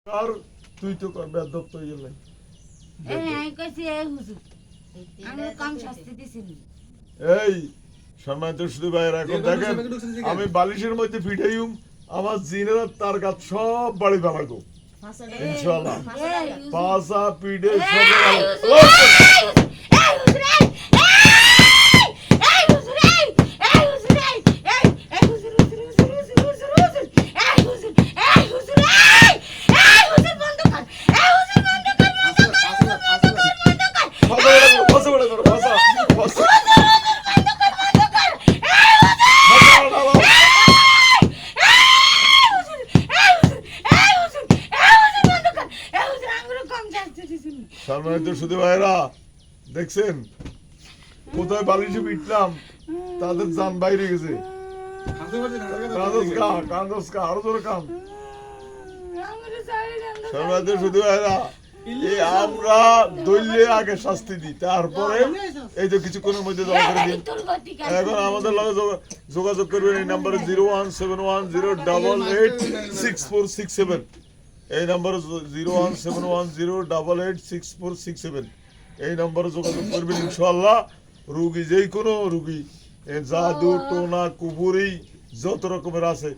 আর তুই তো কর বেদব তো গেলে এই কইছি এই হুজুর আমি কম শাস্তি দিছিনি এই সম্মানিত শুধু ভাইয়ের এখন দেখেন আমি বালিশের মধ্যে ফিটাইম আমার জিনেরা তার গাছ সব বাড়ি বানাগো ইনশাআল্লাহ পাসা পিডে সব সম্মানিত শুধু ভাইরা দেখছেন কোথায় বালিশে পিটলাম তাদের জান বাইরে গেছে আরো জোরে কান সম্মানিত শুধু ভাইরা এই আমরা দলীয় আগে শাস্তি দিই তারপরে এই তো কিছুক্ষণের মধ্যে জমা করে দিন এখন আমাদের লগে যোগাযোগ করবেন এই নাম্বারে 01710886467 এই নাম্বারে 01710886467 এই নাম্বারে যোগাযোগ করবেন ইনশাআল্লাহ রোগী যেই কোনো রোগী জাদু টোনা কুবুরি যত রকমের আছে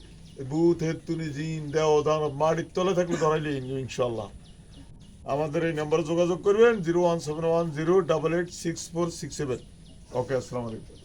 ভূত হেতুনি জিন দেও দানব মাটির তলে থাকলে ধরাইলে ইনশাআল্লাহ আমাদের এই নাম্বারে যোগাযোগ করবেন 01710886467 ওকে আসসালামু আলাইকুম।